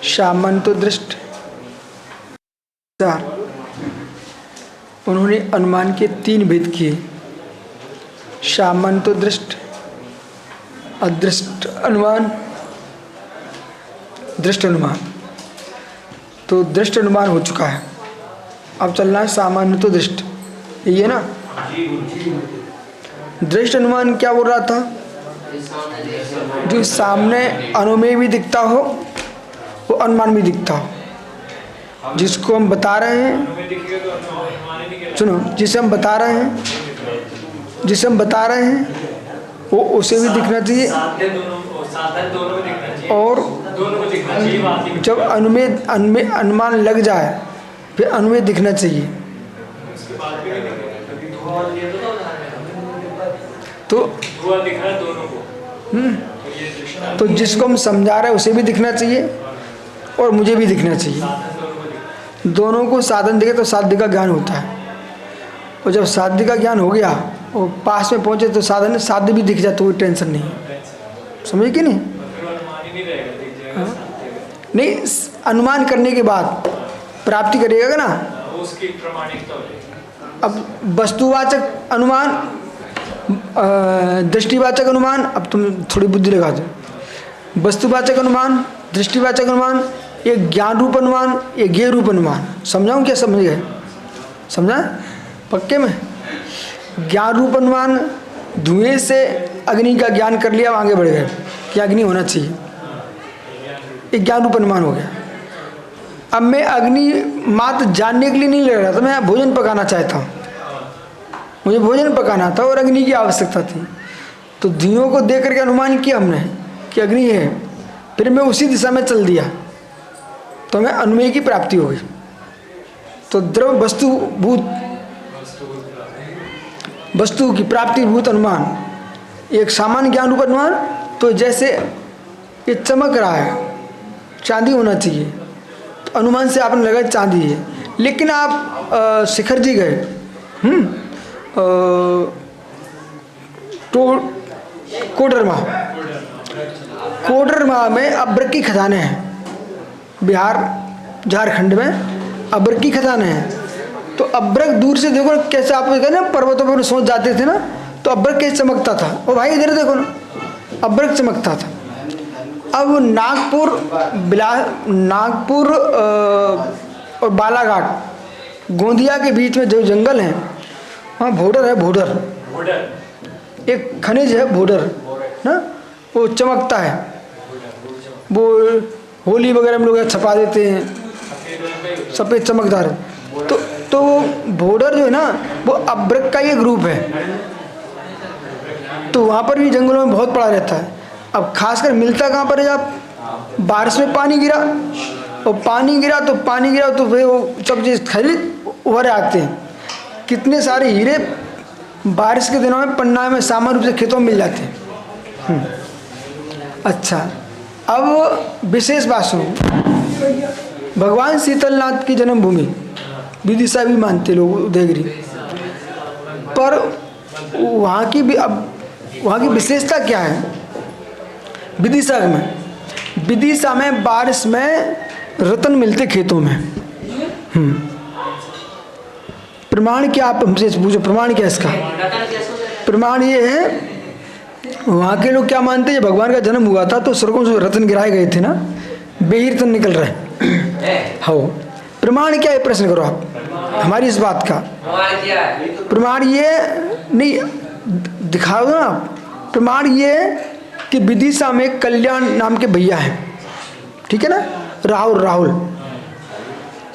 सामंतो दृष्ट। उन्होंने अनुमान के 3 भेद किए, सामंतो दृष्ट, अदृष्ट अनुमान, दृष्ट अनुमान। तो दृष्ट अनुमान हो चुका है, अब चलना है सामान्य तो दृष्ट, यही है ना। दृष्ट अनुमान क्या बोल रहा था? जो सामने अनुमेय भी दिखता हो वो अनुमान भी दिखता हो। जिसको हम बता रहे हैं, सुनो, जिसे हम बता रहे हैं वो उसे भी दिखना चाहिए, और जब अनुमान लग जाए फिर अनुमेय दिखना चाहिए। तो जिसको हम समझा रहे हैं उसे भी दिखना चाहिए और मुझे भी दिखना चाहिए। दोनों को साधन दिखे तो साध्य का ज्ञान होता है, और जब साध्य का ज्ञान हो गया और पास में पहुंचे तो साध्य भी दिख जाए तो कोई टेंशन नहीं है। समझे कि नहीं? नहीं, अनुमान करने के बाद प्राप्ति करेगा ना, उसकी प्रामाणिकता हो जाएगी। अब वस्तुवाचक अनुमान, दृष्टिवाचक अनुमान, अब तुम थोड़ी बुद्धि लगा दो। वस्तुवाचक अनुमान, दृष्टिवाचक अनुमान, एक ज्ञान रूप अनुमान, एक ज्ञेय रूप अनुमान। समझाऊं क्या? समझ गए? समझा पक्के में? ज्ञान रूप अनुमान, धुएं से अग्नि का ज्ञान कर लिया, आगे बढ़ गए कि अग्नि होना चाहिए, एक ज्ञान रूप अनुमान हो गया। अब मैं अग्नि मात्र जानने के लिए नहीं ले रहा था, मैं भोजन पकाना चाहता हूँ, मुझे भोजन पकाना था और अग्नि की आवश्यकता थी। तो धुओं को देख करके अनुमान किया हमने कि अग्नि है, फिर मैं उसी दिशा में चल दिया तो हमें अनुमेय की प्राप्ति हो गई। तो द्रव वस्तु की प्राप्ति भूत अनुमान, एक सामान्य ज्ञान रूप अनुमान। तो जैसे ये चमक रहा है, चांदी होना चाहिए, तो अनुमान से आपने लगा चांदी है। लेकिन आप शिखर जी गए, तो कोडरमा में अब्रक की खदानें हैं, बिहार झारखंड में अब्रक की खदानें हैं। तो अब्रक दूर से देखो कैसे, आप ना पर्वतों पर सोच जाते थे ना, तो अब्रक कैसे चमकता था। ओ भाई इधर देखो ना, अब्रक चमकता था। अब नागपुर और बालाघाट, गोंदिया के बीच में जो जंगल है वहाँ भोडर है, भोडर एक खनिज है, भोडर ना, वो चमकता है। वो होली वगैरह में लोग छपा देते हैं, सफ़ेद चमकदार है। तो भोडर जो है ना, वो अब्रक का ये ग्रुप है। तो वहाँ पर भी जंगलों में बहुत पड़ा रहता है। अब खासकर मिलता कहाँ पर है? आप बारिश में पानी गिरा और पानी गिरा तो फिर वो सब चीज़ खरीद उभर आते हैं। कितने सारे हीरे बारिश के दिनों में पन्ना में सामान्य रूप से खेतों में मिल जाते हैं। अच्छा, अब विशेष बात सुनो। भगवान शीतलनाथ की जन्मभूमि विदिशा भी मानते लोग, उदयगिरी, पर वहाँ की विशेषता क्या है? विदिशा में बारिश में रत्न मिलते खेतों में। प्रमाण क्या? आप हमसे पूछो प्रमाण क्या इसका? प्रमाण ये है, वहाँ के लोग क्या मानते हैं, भगवान का जन्म हुआ था तो स्वर्गों से रत्न गिराए गए थे ना, बेही रत्न निकल रहे। हो प्रमाण क्या है? प्रश्न करो आप हमारी इस बात का। प्रमाण ये नहीं दिखाओ ना आप। प्रमाण ये कि विदिशा में कल्याण नाम के भैया हैं, ठीक है ना, राहुल,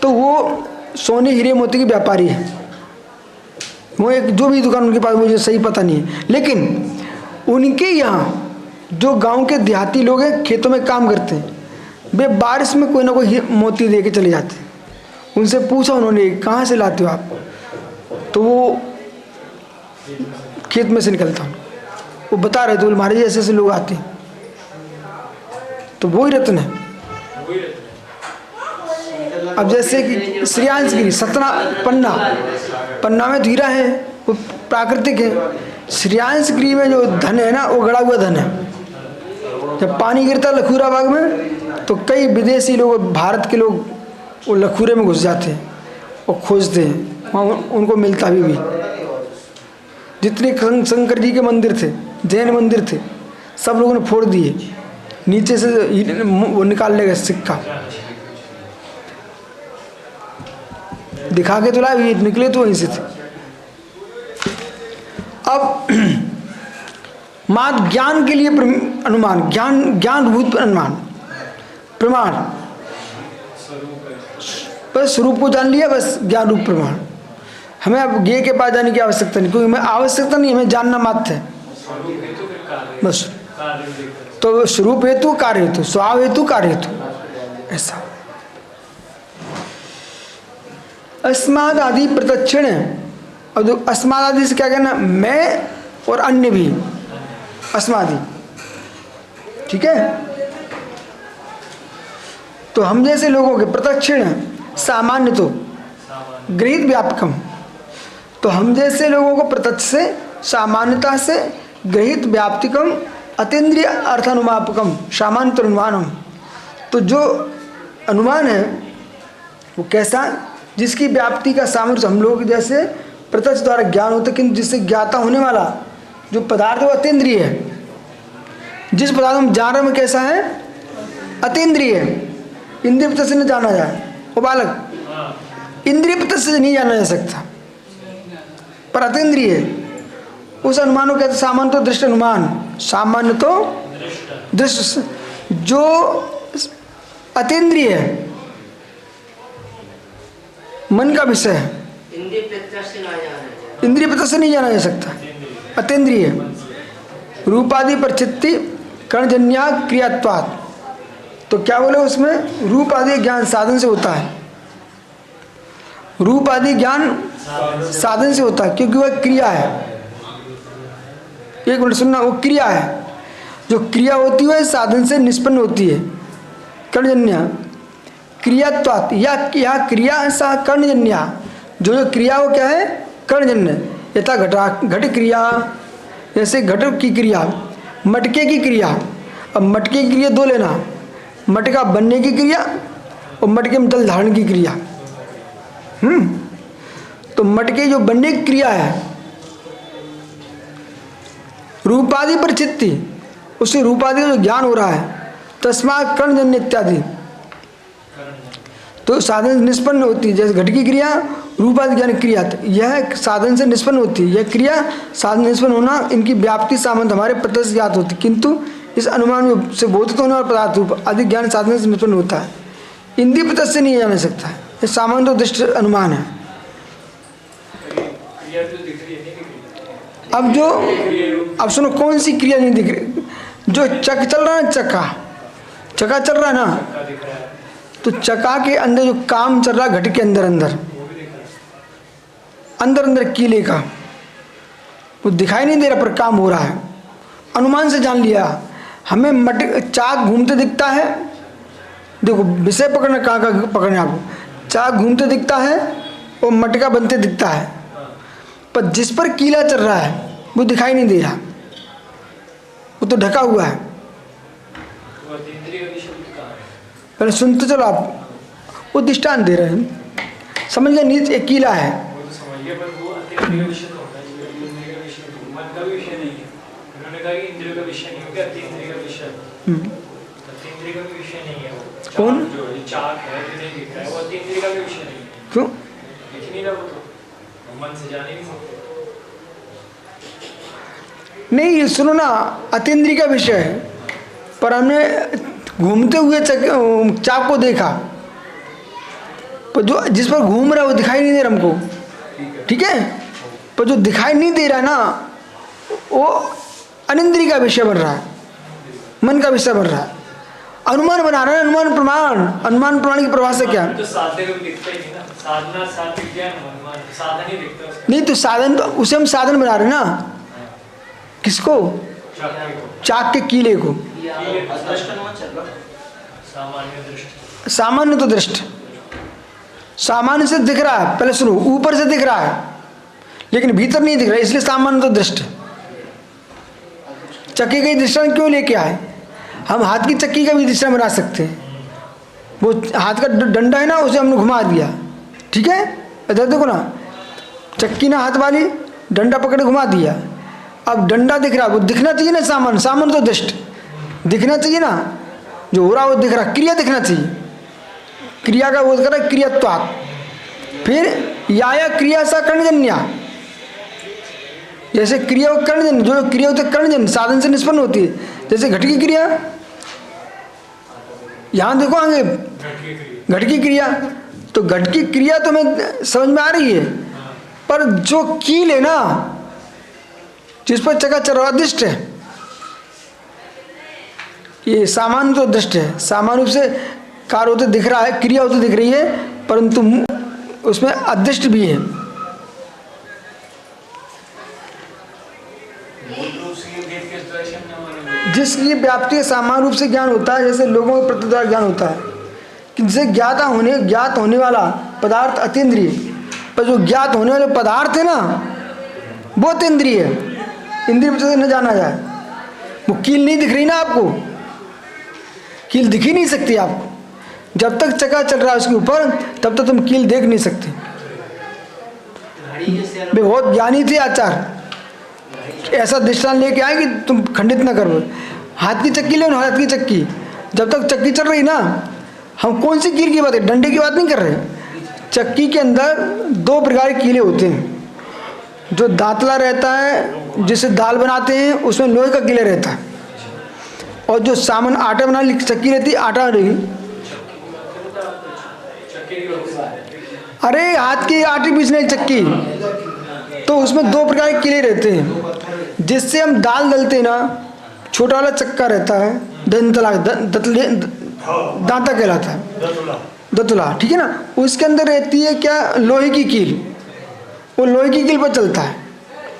तो वो सोने हीरे मोती के व्यापारी है। वो एक जो भी दुकान उनके पास, मुझे सही पता नहीं है, लेकिन उनके यहाँ जो गांव के देहाती लोग हैं, खेतों में काम करते हैं, वे बारिश में कोई ना कोई मोती दे के चले जाते हैं। उनसे पूछा उन्होंने, कहाँ से लाते हो आप? तो वो खेत में से निकलता हूँ, वो बता रहे थे, हमारे जैसे ऐसे लोग आते हैं, तो वो ही रत्न है। अब जैसे कि श्रेयांशगिरी, सतना, पन्ना में हीरा है, वो प्राकृतिक है। श्रेयांशगिरी में जो धन है ना, वो गड़ा हुआ धन है। जब पानी गिरता लखूरा बाग में तो कई विदेशी लोग, भारत के लोग वो लखूरे में घुस जाते हैं और खोजते हैं, वहाँ उनको मिलता भी। जितने शंकर जी के मंदिर थे, जैन मंदिर थे, सब लोगों ने फोड़ दिए, नीचे से वो निकाल लेगा सिक्का, दिखा के तो लाए, ये निकले तो वहीं से थे। अब मात्र ज्ञान के लिए अनुमान, ज्ञान भूत अनुमान, प्रमाण, बस स्वरूप को जान लिया, बस ज्ञान रूप प्रमाण। हमें अब ज्ञ के पास जाने की आवश्यकता नहीं, क्योंकि हमें आवश्यकता नहीं, हमें जानना मात्र है बस। तो स्वरूप हेतु, कार्य हेतु, स्वभाव हेतु, कार्य हेतु, ऐसा। अस्माद आदि प्रत्यक्षण है। और अस्माद आदि से क्या कहना, मैं और अन्य भी, अस्मादि, ठीक है। तो हम जैसे लोगों के प्रत्यक्षण सामान्य तो गृहीत व्यापकम, तो हम जैसे लोगों को प्रत्यक्ष से, सामान्यता से गृहीत व्याप्तिकम, अतीन्द्रिय अर्थानुमापकम, सामान्य अनुमानम। तो जो अनुमान है वो कैसा, जिसकी व्याप्ति का सामर्थ्य हम लोग जैसे प्रत्यक्ष द्वारा ज्ञान होता है, किंतु जिससे ज्ञाता होने वाला जो पदार्थ है वो अतीन्द्रिय है। जिस पदार्थ हम जान रहे हैं कैसा है, अतीन्द्रिय है, इंद्रिय प्रत्यक्ष से न जाना जाए। वो बालक इंद्रिय प्रत्यक्ष से नहीं जाना जा सकता, पर अतीन्द्रिय है। उस अनुमान को कहते हैं सामान्य तो दृष्ट अनुमान, सामान्य तो दृष्ट। जो अतीन्द्रिय है, मन का विषय है, इंद्रिय प्रत्यक्ष से नहीं जाना जा सकता, अतीन्द्रिय है। रूपादि प्रचित्ति कर्णजन्या क्रियात्वात्। तो क्या बोले उसमें, रूप आदि ज्ञान साधन से होता है, रूप आदि ज्ञान साधन से होता है, क्योंकि वह क्रिया है। एक मिनट सुनना, वो क्रिया है, जो क्रिया होती है साधन से निष्पन्न होती है, कर्णजन्या क्रियात्वात्। या क्रिया सा कर्णजन्या, जो क्रिया वो क्या है, कर्णजन्य। यथा घट क्रिया, जैसे घट की क्रिया, मटके की क्रिया। अब मटके की क्रिया दो लेना, मटका बनने की क्रिया और मटके में जल धारण की क्रिया। तो मटके जो बनने की क्रिया है, रूपादि पर चित्ती, उससे रूपादि जो ज्ञान हो रहा है, तस्मात् कर्णजन्य इत्यादि। तो साधन से निष्पन्न होती है, जैसे घट की क्रिया रूपादि ज्ञान क्रिया, यह साधन से निष्पन्न होती है। यह क्रिया साधन निष्पन्न होना, इनकी व्याप्ति सामंत हमारे प्रत्यक्ष ज्ञात होती, किंतु इस अनुमान से बोधित होने वाला पदार्थ रूप अधिक ज्ञान साधन से निष्पन्न होता है, इंद्रिय प्रत्यक्ष से नहीं जाना सकता है। ये सामान्य तो दृष्ट अनुमान है। अब सुनो, कौन सी क्रिया नहीं दिख रही, जो चक चल रहा है, चक्का चल रहा है ना, तो चक्का के अंदर जो काम चल रहा है, घट के अंदर अंदर कीले का, वो दिखाई नहीं दे रहा पर काम हो रहा है, अनुमान से जान लिया। हमें चाक घूमते दिखता है, देखो विषय पकड़ना, कहाँ पकड़ना आपको, चाक घूमते दिखता है और मटका बनते दिखता है, पर जिस पर कीला चल रहा है वो दिखाई नहीं दे रहा, वो तो ढका हुआ है। पहले सुनते चलो आप, वो दृष्टांत दे रहे हैं, समझ गए, नीचे एक कीला है। कौन क्यों नहीं, सुनो ना, अतीन्द्रिय का विषय है, पर हमने घूमते हुए चाक को देखा, पर जो जिस पर घूम रहा है वो दिखाई नहीं दे रहा हमको, ठीक है, पर जो दिखाई नहीं दे रहा ना, वो अनिंद्रिय का विषय बन रहा है, मन का विषय बन रहा है, अनुमान बना रहा है। अनुमान प्रमाण की परिभाषा क्या है, नहीं तो साधन, तो उसे हम साधन बना रहे हैं ना, किसको, चाक के कीले को, सामान्य तो दृष्ट, सामान्य से दिख रहा है, पहले सुनो, ऊपर से दिख रहा है लेकिन भीतर नहीं दिख रहा है, इसलिए सामान्य तो दृष्ट। चक्की का दृष्टांत क्यों लेके आए, हम हाथ की चक्की का भी दृष्टांत बना सकते हैं, वो हाथ का डंडा है ना, उसे हमने घुमा दिया, ठीक है। इधर देखो ना, चक्की ना हाथ वाली, डंडा पकड़े घुमा दिया। अब डंडा दिख रहा, वो दिखना चाहिए ना, सामान, सामान तो जस्ट दिखना चाहिए ना, जो हो रहा वो दिख रहा, क्रिया दिखना चाहिए, क्रिया का वो कर रहा है क्रियत्वात्। फिर या क्रिया सा कर्णजन्या, जैसे क्रिया कर्णजन्य, जो क्रिया होती है कर्णजन्य, साधन से निष्पन्न होती है, जैसे घट की क्रिया, यहाँ देखो आगे घट की क्रिया, तो घट की क्रिया तो हमें समझ में आ रही है, पर जो कील है ना, जिस पर चक्का चल रहा दृष्ट है, ये सामान्य तो दृष्ट है, सामान्य रूप से कार्य होते दिख रहा है, क्रिया होती दिख रही है, परंतु उसमें अदृष्ट भी है। जिसकी व्याप्ति सामान्य रूप से ज्ञान होता है, जैसे लोगों को प्रतिद्वार ज्ञान होता है कि जिसे ज्ञात होने वाला पदार्थ अतीन्द्रिय, पर जो ज्ञात होने वाले पदार्थ है ना वो अतीन्द्रिय है, इंद्रिय से न जाना जाए। वो कील नहीं दिख रही ना आपको, कील दिख ही नहीं सकती आपको, जब तक चक्का चल रहा है उसके ऊपर तब तक तुम कील देख नहीं सकते। वे बहुत ज्ञानी थे आचार्य, ऐसा दृष्टांत लेके आए कि तुम खंडित ना करो। हाथ की चक्की ले, हाथ की चक्की, जब तक चक्की चल रही ना, हम कौन सी कील की बात है, डंडे की बात नहीं कर रहे। चक्की के अंदर दो प्रकार के कीले होते हैं, जो दांतला रहता है जिससे दाल बनाते हैं, उसमें लोहे का कीला रहता है, और जो सामान आटा बनाने की चक्की रहती है, आटा रही, अरे हाथ की आटे पीसने की चक्की, तो उसमें दो प्रकार के कीले रहते हैं, जिससे हम दाल दलते हैं ना, छोटा वाला चक्का रहता है, दांता कहलाता है, दतुला, ठीक है ना। उसके अंदर रहती है क्या, लोहे की कील, वो लोहे की कील पर चलता है।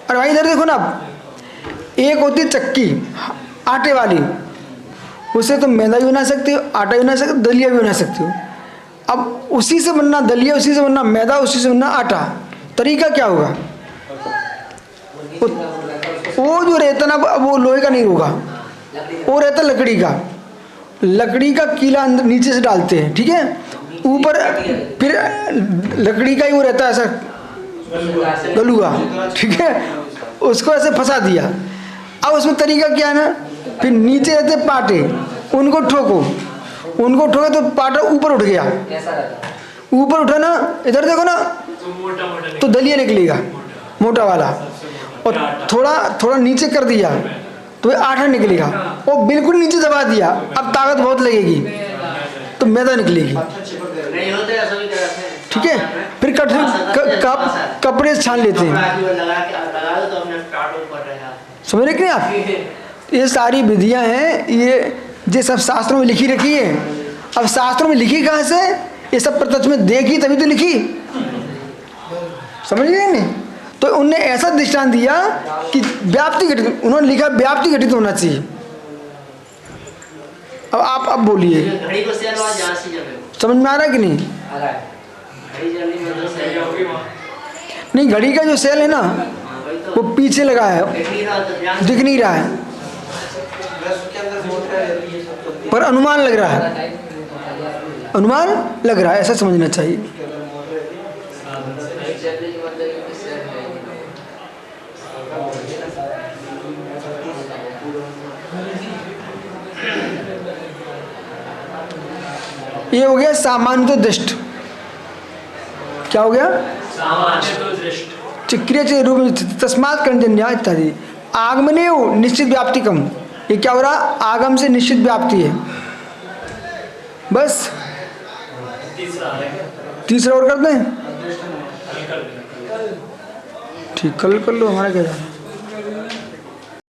और भाई इधर देखो ना, एक होती है चक्की आटे वाली, उससे तुम मैदा भी बना सकते हो, आटा भी बना सकते हो, दलिया भी बना सकते हो। अब उसी से बनना दलिया, उसी से बनना मैदा, उसी से बनना आटा, तरीका क्या होगा? वो जो रहता ना, वो लोहे का नहीं होगा, वो रहता लकड़ी का, लकड़ी का कीला अंदर नीचे से डालते हैं, ठीक है, ऊपर फिर लकड़ी का ही वो रहता है ऐसा गलुआ, ठीक है, उसको ऐसे फंसा दिया। अब उसमें तरीका क्या है ना, फिर नीचे रहते पाटे, उनको ठोको, उनको ठोके तो पाटा ऊपर उठ गया, ऊपर उठा ना, इधर देखो ना, तो दलिया निकलेगा मोटा वाला, और थोड़ा थोड़ा नीचे कर दिया तो आटा निकलेगा, और बिल्कुल नीचे दबा दिया, अब ताकत बहुत लगेगी तो मैदा निकलेगी, ठीक है। फिर कपड़े से छान लेते हैं, समझ रहे कि नहीं आप? ये सारी विधियां हैं, ये सब शास्त्रों में लिखी रखी है। अब शास्त्रों में लिखी कहाँ से? ये सब प्रत्यक्ष में देखी तभी तो लिखी, समझ गए नहीं? तो उनने ऐसा दृष्टांत दिया कि व्याप्ति घटित, उन्होंने लिखा व्याप्ति घटित होना चाहिए। अब आप बोलिए, समझ में आ रहा है कि नहीं? नहीं, घड़ी का जो सेल है ना, वो पीछे लगा है, दिख नहीं रहा है, पर अनुमान लग रहा है, अनुमान लग रहा है, ऐसा समझना चाहिए। ये हो गया सामान्य तो दृष्ट। क्या हो गया? सामान्य तो दृष्ट। क्रिया रूप में तस्मात् कर्णजन्या इत्यादि। आगमनेव निश्चित व्याप्तिकम, ये क्या हो रहा? आगम से निश्चित व्याप्ति है। बस तीसरा और कर दें? ठीक, कल कर लो, हमारा क्या जाना।